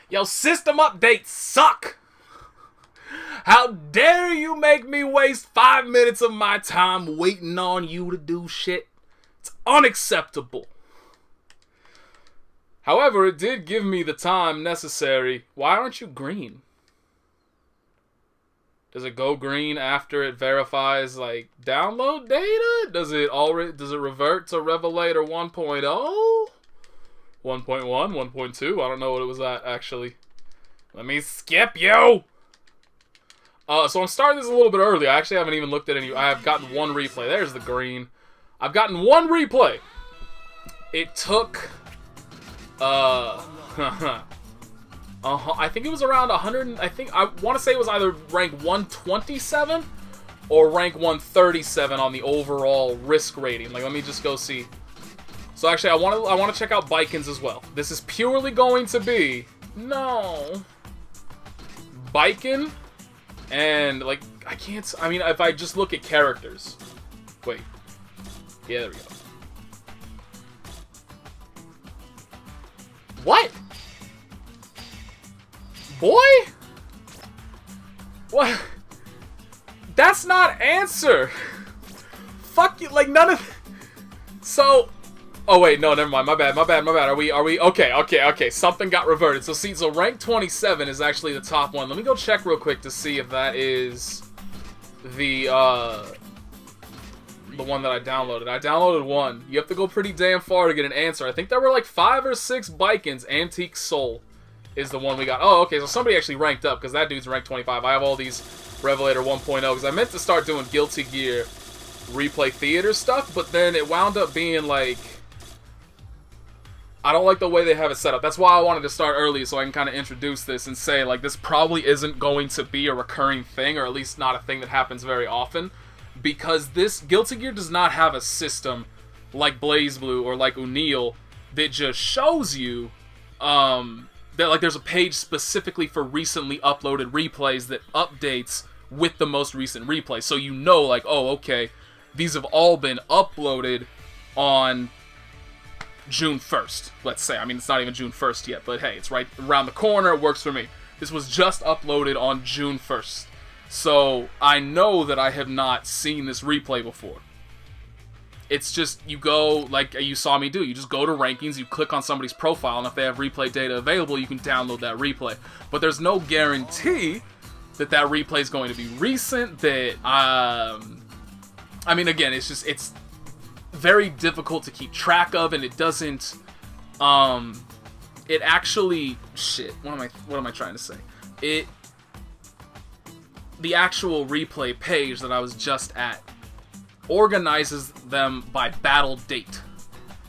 Yo, system updates suck! How dare you make me waste 5 minutes of my time waiting on you to do shit? It's unacceptable. However, it did give me the time necessary. Why aren't you green? Does it go green after it verifies, like, download data? Does it revert to Revelator 1.0? 1.1, 1.2? I don't know what it was at, actually. Let me skip you! So I'm starting this a little bit early. I actually haven't even looked at any. I have gotten one replay. There's the green. I've gotten one replay. It took, I think it was around 100. I want to say it was either rank 127 or rank 137 on the overall risk rating. Like, let me just go see. So actually, I want to check out Baiken's as well. This is purely going to be Baiken. And, like, I mean, if I just look at characters. Wait. Yeah, there we go. What? Boy? What? That's not answer. Fuck you, like, none of... So... Oh, wait, no, never mind. My bad. Are we... Okay. Something got reverted. So rank 27 is actually the top one. Let me go check real quick to see if that is the one that I downloaded. I downloaded one. You have to go pretty damn far to get an answer. I think there were like 5 or 6 Baikens. Antique Soul is the one we got. Oh, okay, so somebody actually ranked up, because that dude's ranked 25. I have all these Revelator 1.0, because I meant to start doing Guilty Gear replay theater stuff, but then it wound up being like... I don't like the way they have it set up. That's why I wanted to start early, so I can kind of introduce this and say, like, this probably isn't going to be a recurring thing, or at least not a thing that happens very often, because this Guilty Gear does not have a system like BlazBlue or like Untitled that just shows you that, like, there's a page specifically for recently uploaded replays that updates with the most recent replay. So you know, like, oh, okay, these have all been uploaded on June 1st, let's say. I mean, it's not even June 1st yet, but hey, it's right around the corner. It works for me. This was just uploaded on June 1st. So I know that I have not seen this replay before. It's just, you go, like you saw me do, you just go to rankings, you click on somebody's profile, and if they have replay data available, you can download that replay. But there's no guarantee that that replay is going to be recent, that, I mean, again, it's very difficult to keep track of, and it doesn't, it actually, what am I trying to say? The actual replay page that I was just at organizes them by battle date.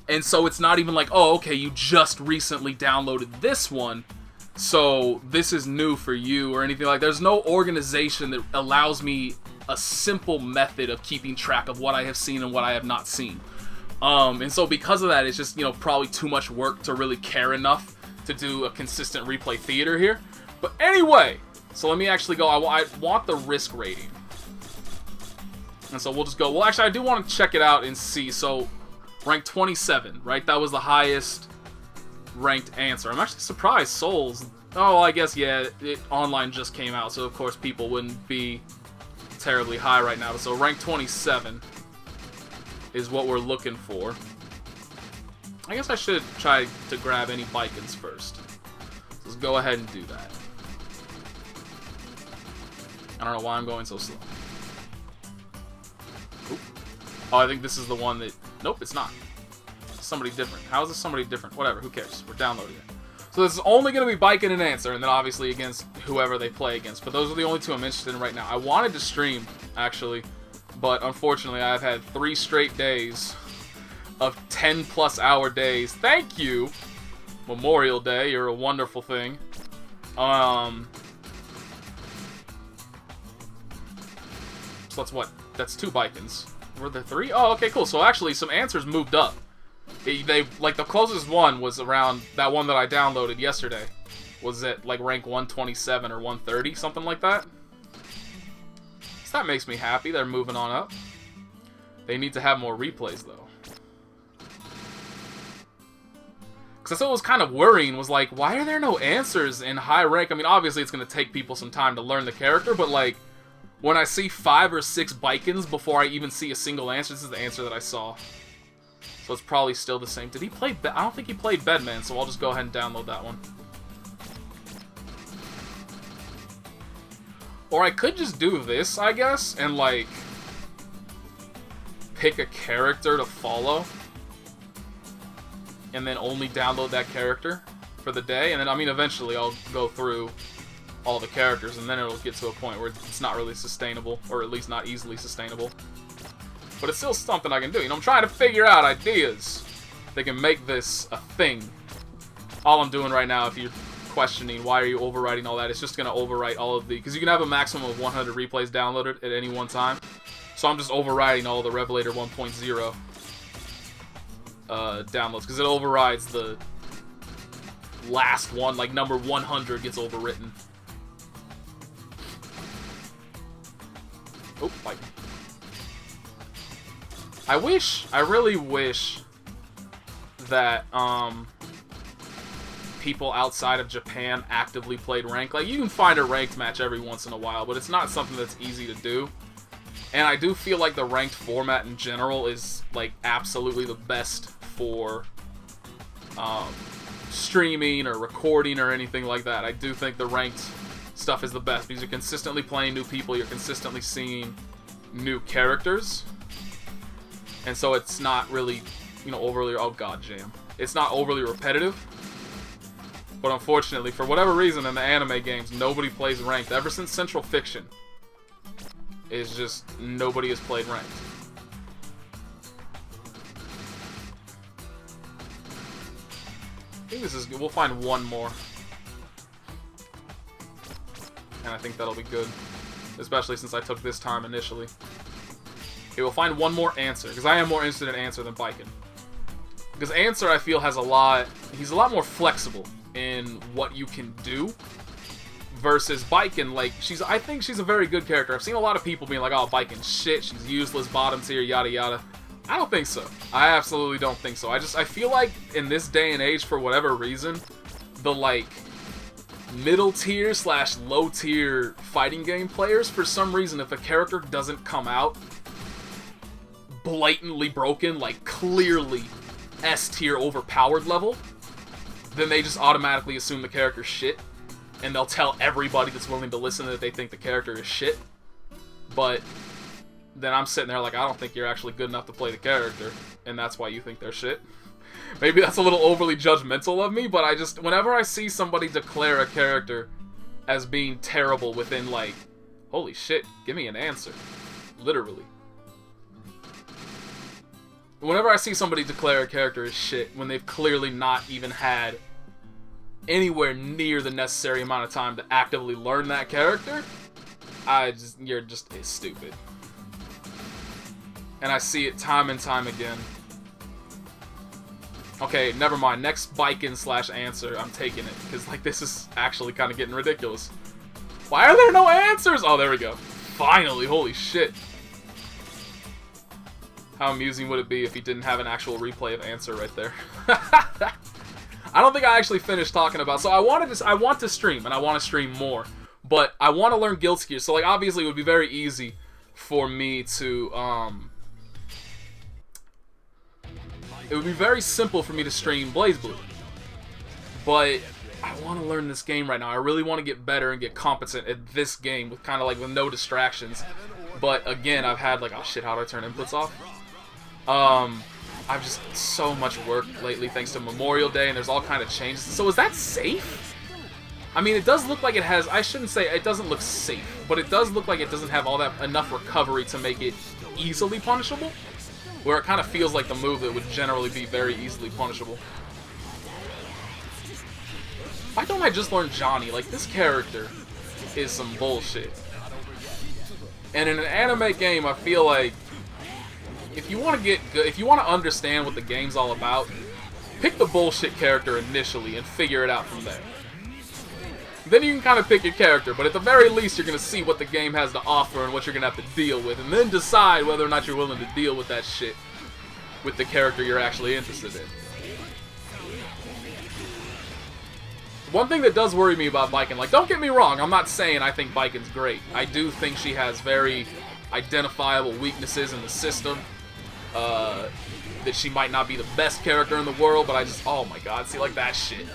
And so it's not even like, oh, okay, you just recently downloaded this one, so this is new for you, or anything like that. There's no organization that allows me a simple method of keeping track of what I have seen and what I have not seen. And so because of that, it's just, probably too much work to really care enough to do a consistent replay theater here. But anyway, so let me actually go. I want the risk rating. And so we'll just go. Well, actually, I do want to check it out and see. So, rank 27, right? That was the highest ranked answer. I'm actually surprised Souls. Oh, I guess, yeah, online just came out, so of course people wouldn't be terribly high right now. So rank 27 is what we're looking for. I guess I should try to grab any Baikens first. Let's go ahead and do that. I don't know why I'm going so slow. Oop. Oh, I think this is the one that... Nope, it's not. It's somebody different. How is this somebody different? Whatever, who cares? We're downloading it. So this is only going to be Baiken and Answer, and then obviously against whoever they play against. But those are the only two I'm interested in right now. I wanted to stream, actually, but unfortunately I've had 3 straight days of 10+ hour days. Thank you, Memorial Day. You're a wonderful thing. So that's what? That's 2 Baikens. Were there 3? Oh, okay, cool. So actually some answers moved up. They like, the closest one was around that one that I downloaded yesterday. Was at like rank 127 or 130, something like that. So that makes me happy. They're moving on up. They need to have more replays though. Because that's what was kind of worrying, was like, why are there no answers in high rank? I mean, obviously it's going to take people some time to learn the character, but like, when I see 5 or 6 Baikens before I even see a single answer, this is the answer that I saw. So it's probably still the same. Did he play I don't think he played Bedman, so I'll just go ahead and download that one. Or I could just do this, I guess, and like, pick a character to follow. And then only download that character for the day. And then, I mean, eventually I'll go through all the characters, and then it'll get to a point where it's not really sustainable, or at least not easily sustainable. But it's still something I can do. You know, I'm trying to figure out ideas that can make this a thing. All I'm doing right now, if you're questioning why are you overwriting all that, it's just going to overwrite all of the... Because you can have a maximum of 100 replays downloaded at any one time. So I'm just overriding all the Revelator 1.0 downloads, because it overrides the last one, like number 100 gets overwritten. Oh, like, I really wish that people outside of Japan actively played ranked. Like, you can find a ranked match every once in a while, but it's not something that's easy to do. And I do feel like the ranked format in general is like absolutely the best for streaming or recording or anything like that. I do think the ranked stuff is the best because you're consistently playing new people, you're consistently seeing new characters, and so it's not really, you know, overly, oh god, jam. It's not overly repetitive. But unfortunately, for whatever reason in the anime games, nobody plays ranked. Ever since Central Fiction, it's just nobody has played ranked. I think this is good. We'll find one more. And I think that'll be good. Especially since I took this time initially. Okay, we'll find one more answer. Because I am more interested in answer than Baiken. Because answer, I feel, has a lot... He's a lot more flexible in what you can do. Versus Baiken, like, I think she's a very good character. I've seen a lot of people being like, oh, Baiken's shit, she's useless, bottom tier, yada yada. I don't think so. I absolutely don't think so. I feel like in this day and age, for whatever reason, the, like, middle tier / low tier fighting game players, for some reason, if a character doesn't come out blatantly broken, like, clearly S tier overpowered level, then they just automatically assume the character's shit. And they'll tell everybody that's willing to listen that they think the character is shit. But then I'm sitting there like, I don't think you're actually good enough to play the character. And that's why you think they're shit. Maybe that's a little overly judgmental of me, but whenever I see somebody declare a character as being terrible within, like, holy shit, give me an answer. Literally. Whenever I see somebody declare a character as shit, when they've clearly not even had anywhere near the necessary amount of time to actively learn that character, you're just stupid. And I see it time and time again. Okay, never mind. Next Baiken / answer, I'm taking it. Because, like, this is actually kind of getting ridiculous. Why are there no answers? Oh, there we go. Finally, holy shit. How amusing would it be if he didn't have an actual replay of answer right there? I don't think I actually finished talking about... So I want to stream, and I want to stream more. But I want to learn Guilty Gear. So, like, obviously it would be very easy for me to... It would be very simple for me to stream BlazBlue. But I want to learn this game right now. I really want to get better and get competent at this game with kind of like with no distractions. But again, I've had like, oh shit, how do I turn inputs off? I've just so much work lately thanks to Memorial Day, and there's all kind of changes. So is that safe? I mean, it does look like it has, I shouldn't say it doesn't look safe, but it does look like it doesn't have all that enough recovery to make it easily punishable. Where it kind of feels like the move that would generally be very easily punishable. Why don't I just learn Johnny? Like, this character is some bullshit. And in an anime game, I feel like if you want to get good, if you want to understand what the game's all about, pick the bullshit character initially and figure it out from there. Then you can kind of pick your character, but at the very least, you're going to see what the game has to offer and what you're going to have to deal with, and then decide whether or not you're willing to deal with that shit with the character you're actually interested in. One thing that does worry me about Baiken, like, don't get me wrong, I'm not saying I think Baiken's great. I do think she has very identifiable weaknesses in the system. That she might not be the best character in the world, but I just, oh my god, see, like that shit.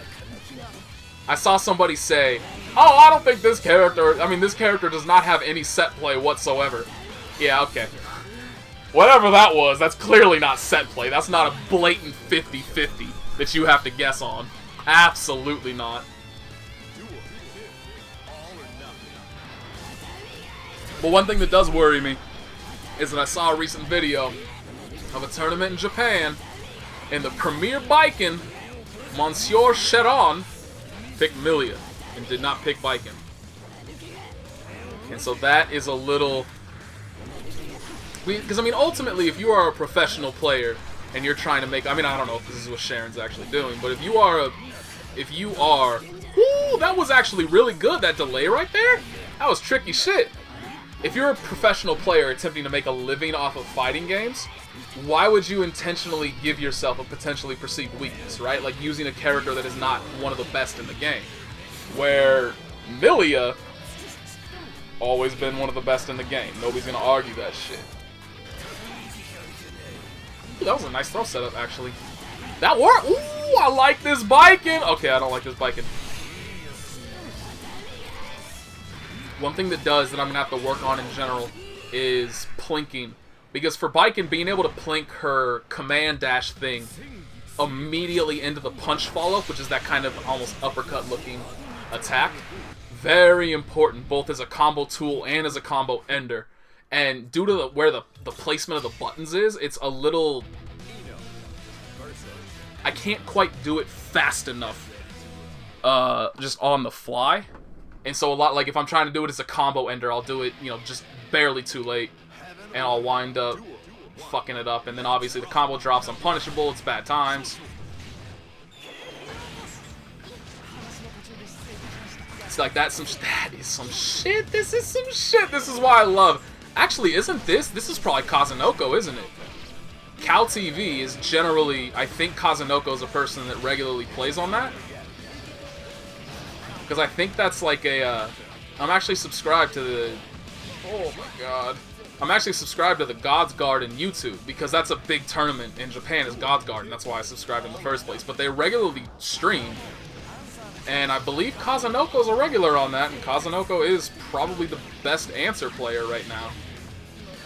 I saw somebody say, oh, I don't think this character, this character does not have any set play whatsoever. Yeah, okay. Whatever that was, that's clearly not set play. That's not a blatant 50-50 that you have to guess on. Absolutely not. But one thing that does worry me is that I saw a recent video of a tournament in Japan, and the premier Baiken, Monsieur Sharon, picked Milia and did not pick Baiken. And so that is a little... Because, ultimately, if you are a professional player and you're trying to make... I don't know if this is what Sharon's actually doing, but if you are... Ooh, that was actually really good, that delay right there. That was tricky shit. If you're a professional player attempting to make a living off of fighting games, why would you intentionally give yourself a potentially perceived weakness, right? Like using a character that is not one of the best in the game. Where Milia, always been one of the best in the game. Nobody's gonna argue that shit. Ooh, that was a nice throw setup, actually. That worked! Ooh, I like this Baiken! Okay, I don't like this Baiken. One thing that does that I'm gonna have to work on in general is plinking. Because for Baiken, being able to plink her command dash thing immediately into the punch follow-up, which is that kind of almost uppercut-looking attack, very important, both as a combo tool and as a combo ender. And due to where the placement of the buttons is, it's a little... I can't quite do it fast enough just on the fly. And so a lot, like if I'm trying to do it as a combo ender, I'll do it, just barely too late. And I'll wind up fucking it up. And then obviously the combo drops unpunishable. It's bad times. It's like that is some shit. This is some shit. This is why I love. Actually, isn't this? This is probably Kazunoko, isn't it? Cal TV is generally, I think Kazunoko is a person that regularly plays on that. Because I think that's like a, I'm actually subscribed to the, oh my god. I'm actually subscribed to the God's Guard in YouTube, because that's a big tournament in Japan is God's Guard, and that's why I subscribed in the first place. But they regularly stream, and I believe Kazunoko's a regular on that, and Kazunoko is probably the best answer player right now.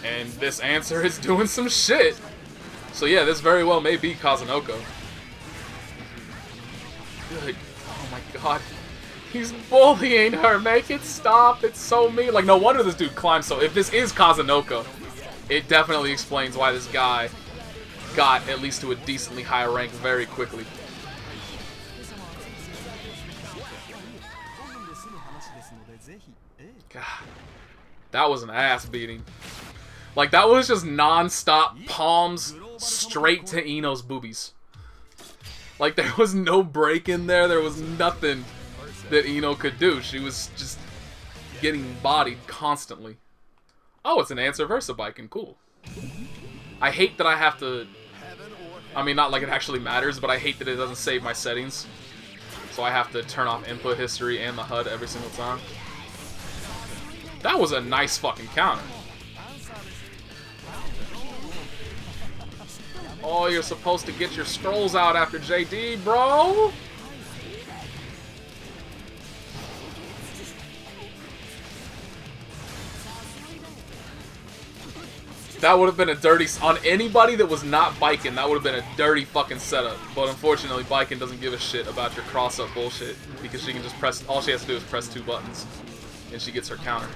And this answer is doing some shit. So yeah, this very well may be Kazunoko. Good. Oh my god. He's bullying her. Make it stop. It's so mean. Like, no wonder this dude climbs so... If this is Kazunoko, it definitely explains why this guy got at least to a decently high rank very quickly. God. That was an ass beating. Like, that was just non-stop palms straight to Ino's boobies. Like, there was no break in there. There was nothing that Ino could do. She was just getting bodied constantly. Oh, it's an answer versa Baiken. Cool. I hate that I have to... not like it actually matters, but I hate that it doesn't save my settings. So I have to turn off input history and the HUD every single time. That was a nice fucking counter. Oh, you're supposed to get your scrolls out after JD, bro! That would have been a dirty... On anybody that was not Baiken, that would have been a dirty fucking setup. But unfortunately, Baiken doesn't give a shit about your cross-up bullshit. Because she can just press... All she has to do is press 2 buttons. And she gets her counter.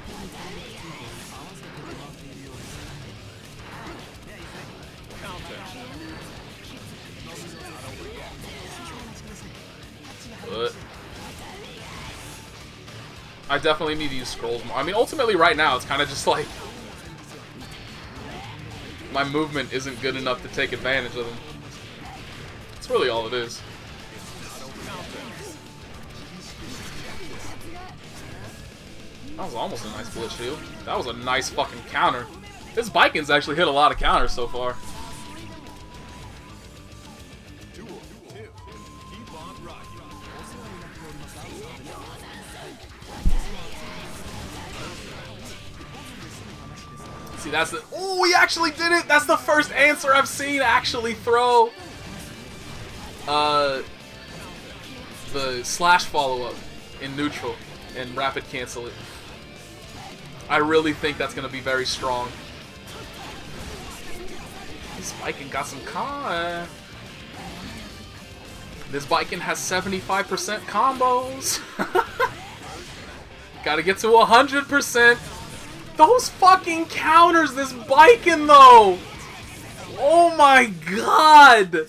But... I definitely need to use scrolls more. Ultimately right now, it's kind of just like... My movement isn't good enough to take advantage of them. That's really all it is. That was almost a nice blitz shield. That was a nice fucking counter. This Baiken's actually hit a lot of counters so far. See, that's the... Oh, he actually did it! That's the first answer I've seen actually throw the slash follow-up in neutral and rapid cancel it. I really think that's going to be very strong. This Baiken got some con. This Baiken has 75% combos. Gotta get to 100%. Those fucking counters, this Baiken though. Oh my god.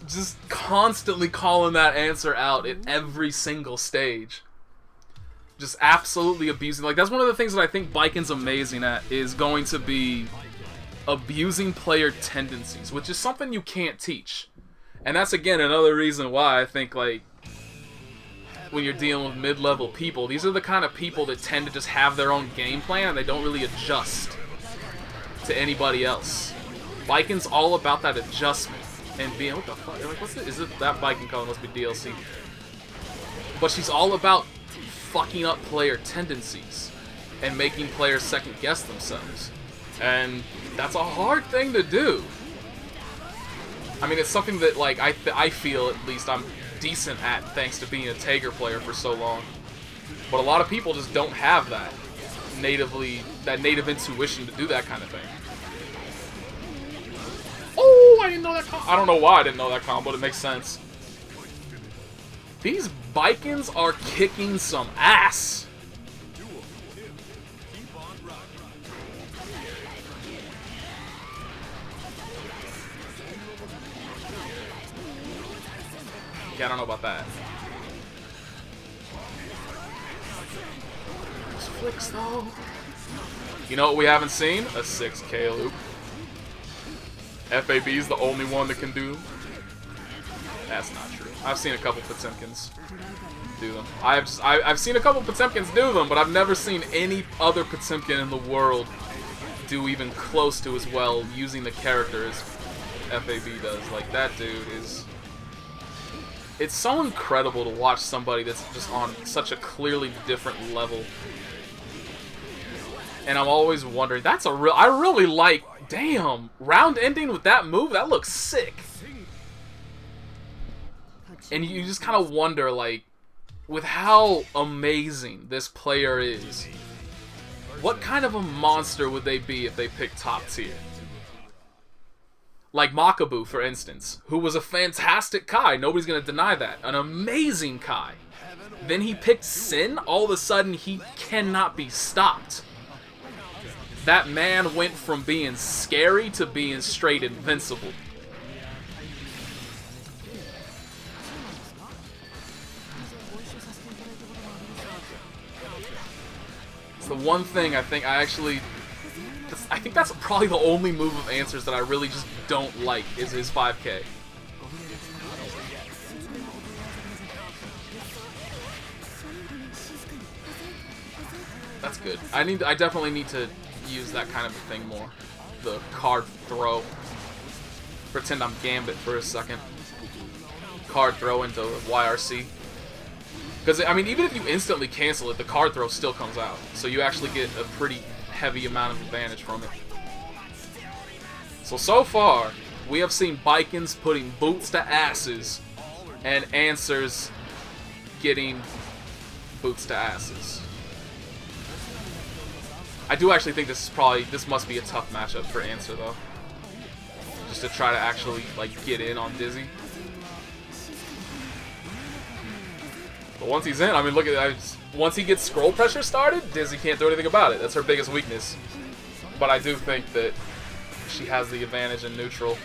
Just constantly calling that answer out at every single stage. Just absolutely abusing. Like, that's one of the things that I think Baiken's amazing at, is going to be abusing player tendencies, which is something you can't teach. And that's, again, another reason why I think, like, when you're dealing with mid-level people, these are the kind of people that tend to just have their own game plan and they don't really adjust to anybody else. Baiken's all about that adjustment and being, what the fuck? Like, what's it? Is it that Baiken color? Must be DLC. But she's all about fucking up player tendencies and making players second guess themselves, and that's a hard thing to do. I mean, it's something that, like, I feel at least I'm decent at thanks to being a Tager player for so long, but a lot of people just don't have that native intuition to do that kind of thing. Oh, I didn't know that combo. I don't know why I didn't know that combo, but it makes sense. These Baikens are kicking some ass. Yeah, I don't know about that. Those flicks, though. You know what we haven't seen? A 6K loop. FAB's the only one that can do. That's not true. I've seen a couple Potemkins do them. I've seen a couple Potemkins do them, but I've never seen any other Potemkin in the world do even close to as well using the character as FAB does. Like, that dude is... It's so incredible to watch somebody that's just on such a clearly different level. And I'm always wondering, that's a real... I really like... Damn! Round ending with that move? That looks sick! And you just kind of wonder, like, with how amazing this player is, what kind of a monster would they be if they picked top tier? Like Makabu, for instance, who was a fantastic Kai. Nobody's going to deny that. An amazing Kai. Then he picked Sin. All of a sudden, he cannot be stopped. That man went from being scary to being straight invincible. It's the one thing I think I think that's probably the only move of Answers that I really just don't like, is his 5K. That's good. I definitely need to use that kind of a thing more. The card throw. Pretend I'm Gambit for a second. Card throw into YRC. Because, I mean, even if you instantly cancel it, the card throw still comes out. So you actually get a pretty heavy amount of advantage from it. So far, we have seen Baikens putting boots to asses, and Answers getting boots to asses. I do actually think this must be a tough matchup for Answer, though. Just to try to actually, like, get in on Dizzy. But once he's in, I mean, look at that. Once he gets scroll pressure started, Dizzy can't do anything about it. That's her biggest weakness. But I do think that she has the advantage in neutral.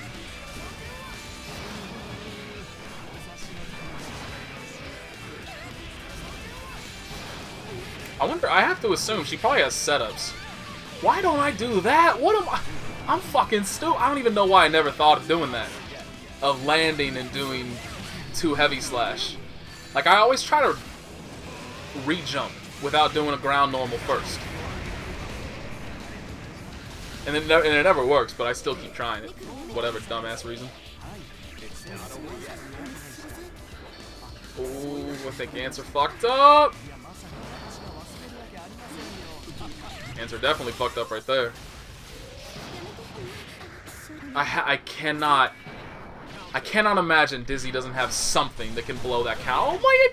I wonder, I have to assume she probably has setups. Why don't I do that? What am I? I'm fucking stupid. I don't even know why I never thought of doing that. Of landing and doing 2 heavy slash. Like, I always try to re-jump without doing a ground normal first. And it never works, but I still keep trying it. Whatever dumbass reason. Ooh, I think Answer fucked up. Hands are definitely fucked up right there. I cannot imagine Dizzy doesn't have something that can blow that count. Oh my,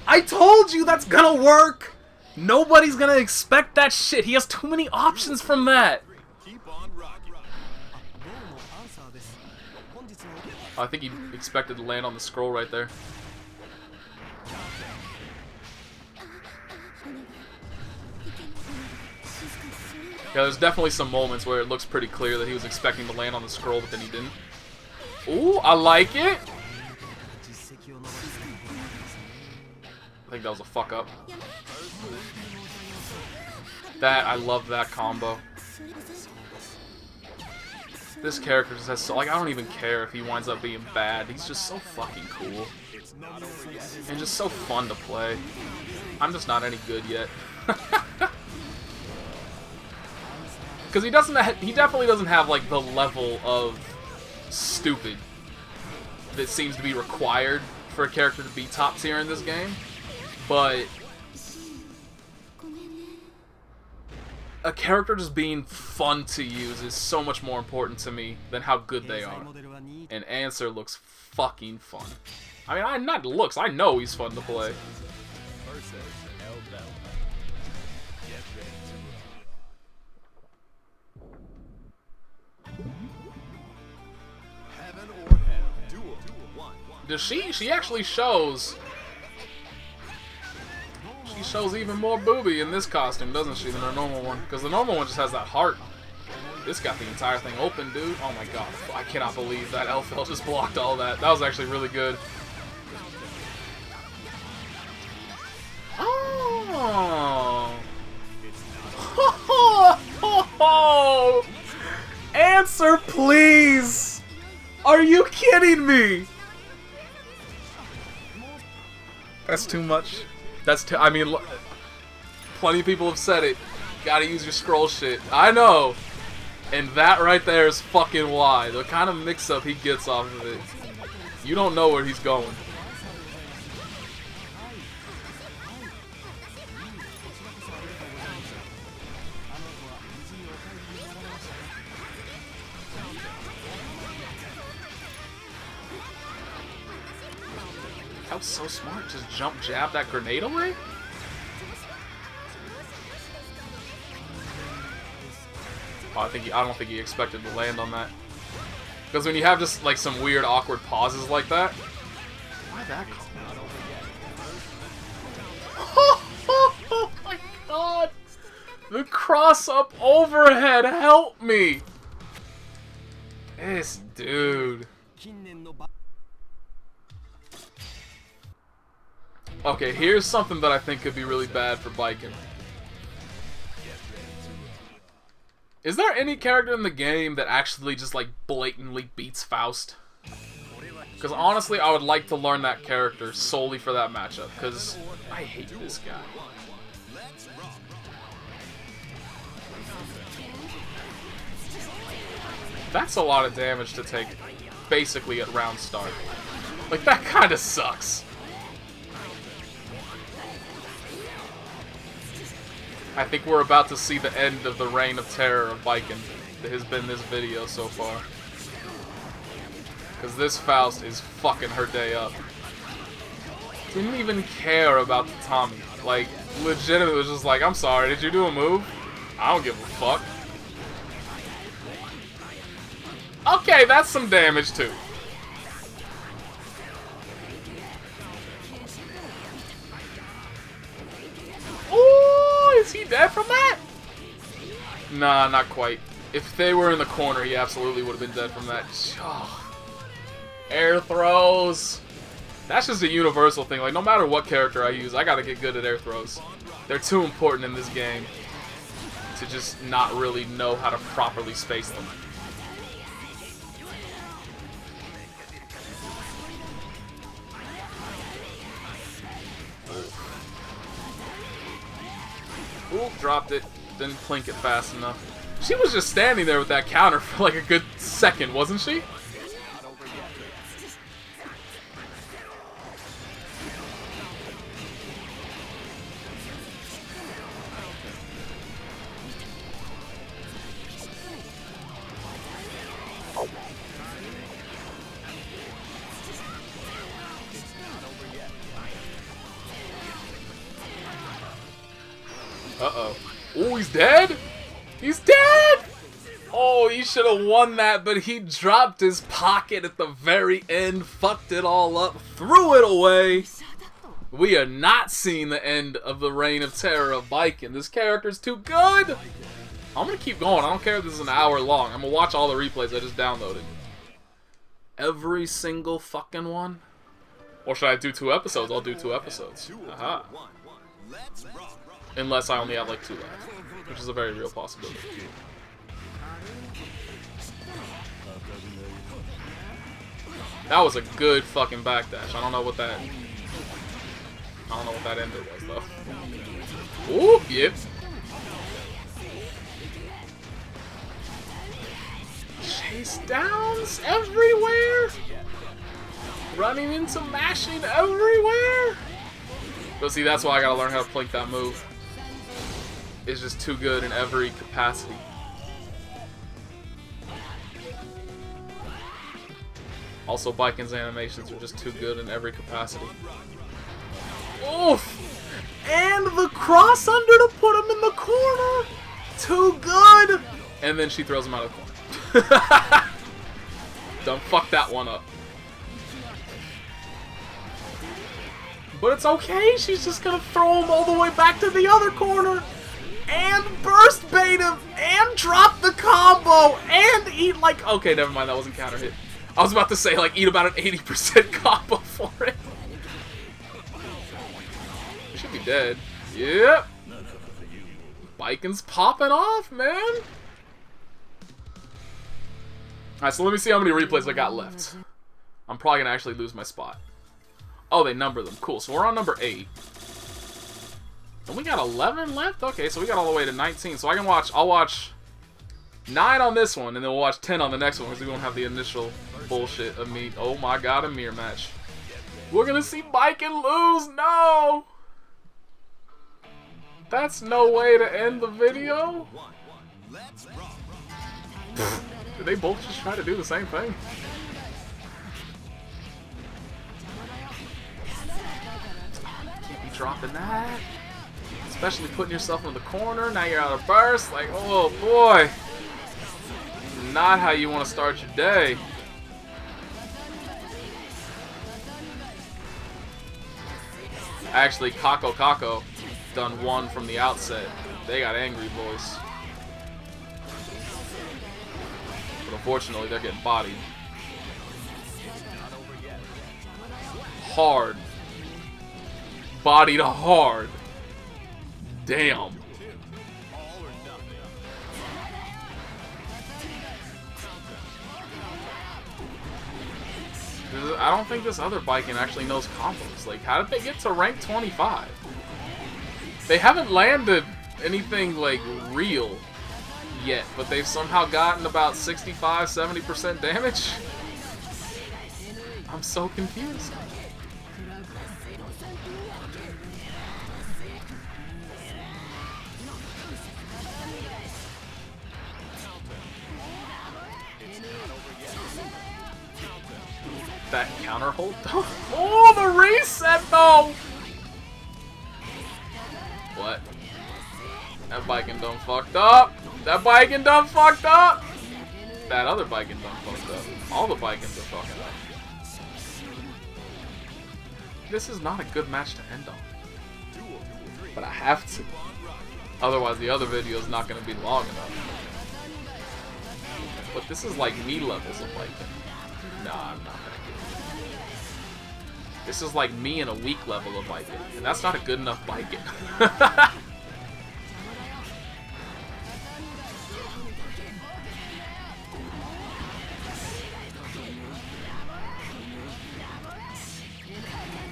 I told you that's gonna work! Nobody's gonna expect that shit. He has too many options from that. Oh, I think he expected to land on the scroll right there. Yeah, there's definitely some moments where it looks pretty clear that he was expecting to land on the scroll, but then he didn't. Ooh, I like it! I think that was a fuck up. I love that combo. This character just has so, like, I don't even care if he winds up being bad. He's just so fucking cool. And just so fun to play. I'm just not any good yet. Because he definitely doesn't have, like, the level of stupid that seems to be required for a character to be top tier in this game. But a character just being fun to use is so much more important to me than how good they are. And Answer looks fucking fun. I mean, not looks, I know he's fun to play. Does she actually shows... She shows even more booby in this costume, doesn't she, than her normal one? Because the normal one just has that heart. This got the entire thing open, dude. Oh my god. I cannot believe that Elphelt just blocked all that. That was actually really good. Oh! Oh! Answer, please! Are you kidding me? That's too much. That's too... I mean, plenty of people have said it. Gotta use your scroll shit. I know! And that right there is fucking why. The kind of mix-up he gets off of it. You don't know where he's going. That was so smart. Just jump jab that grenade away? Oh, I don't think he expected to land on that. Because when you have just like some weird awkward pauses like that. Why that call? Oh my god! The cross up overhead, help me! This dude. Okay, here's something that I think could be really bad for Baiken. Is there any character in the game that actually just, like, blatantly beats Faust? Because honestly, I would like to learn that character solely for that matchup, because I hate this guy. That's a lot of damage to take, basically, at round start. Like, that kind of sucks. I think we're about to see the end of the reign of terror of Baiken that has been this video so far. Because this Faust is fucking her day up. Didn't even care about the Tommy. Like, legitimately was just like, I'm sorry, did you do a move? I don't give a fuck. Okay, that's some damage too. Ooh, is he dead from that? Nah, not quite. If they were in the corner, he absolutely would have been dead from that. Oh. Air throws. That's just a universal thing. Like, no matter what character I use, I gotta get good at air throws. They're too important in this game to just not really know how to properly space them. Ooh, dropped it. Didn't plink it fast enough. She was just standing there with that counter for like a good second, wasn't she? Uh-oh. Oh, he's dead? He's dead! Oh, he should have won that, but he dropped his pocket at the very end, fucked it all up, threw it away. We are not seeing the end of the reign of terror of Baiken. This character's too good! I'm gonna keep going. I don't care if this is an hour long. I'm gonna watch all the replays I just downloaded. Every single fucking one? Or should I do 2 episodes? I'll do 2 episodes. Aha. Unless I only have like 2 left, which is a very real possibility. That was a good fucking backdash. I don't know what that ender was though. Ooh, yep. Chase downs everywhere. Running into mashing everywhere. But see, that's why I gotta learn how to plink that move. It's just too good in every capacity. Also, Baiken's animations are just too good in every capacity. Oof! And the cross under to put him in the corner! Too good! And then she throws him out of the corner. Don't fuck that one up. But it's okay, she's just gonna throw him all the way back to the other corner! And burst bait him! And drop the combo! And eat like... Okay, never mind, that wasn't counter hit. I was about to say, like, eat about an 80% combo for it. He should be dead. Yep. Baiken's popping off, man. Alright, so let me see how many replays I got left. I'm probably going to actually lose my spot. Oh, they number them. Cool, so we're on number 8. And we got 11 left? Okay, so we got all the way to 19. So I'll watch 9 on this one, and then we'll watch 10 on the next one, because we won't have the initial bullshit of me. Oh my god, a mirror match. We're gonna see Baiken lose! No! That's no way to end the video? Did they both just try to do the same thing? Can't be dropping that. Especially putting yourself in the corner. Now you're out of burst. Like, oh boy. Not how you want to start your day. Actually, Kako done one from the outset. They got angry, boys. But unfortunately, they're getting bodied. Hard. Bodied hard. Damn. I don't think this other Baiken actually knows combos. Like, how did they get to rank 25? They haven't landed anything, like, real yet, but they've somehow gotten about 65–70% damage. I'm so confused. That counter hold though? Oh, the reset though! What? That Baiken done fucked up! That Baiken done fucked up! That other Baiken done fucked up. All the Baikens are fucked up. This is not a good match to end on. But I have to. Otherwise the other video is not going to be long enough. But this is like me levels of Baiken. Nah, I'm not gonna get it. This is like me in a weak level of Baiken, and that's not a good enough Baiken.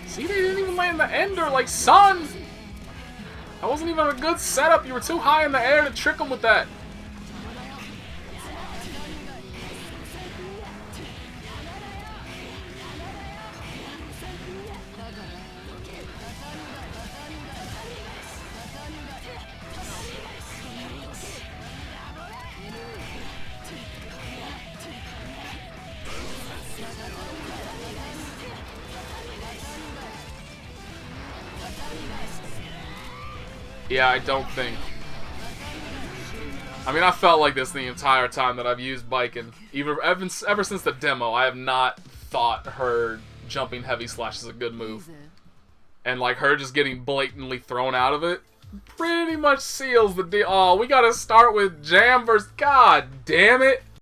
See, they didn't even land the ender, like, son! That wasn't even a good setup. You were too high in the air to trick him with that. Yeah, I don't think... I mean, I felt like this the entire time that I've used Baiken. Ever since the demo, I have not thought her jumping heavy slash is a good move. And, like, her just getting blatantly thrown out of it pretty much seals the deal. Oh, we gotta start with Jam versus... God damn it!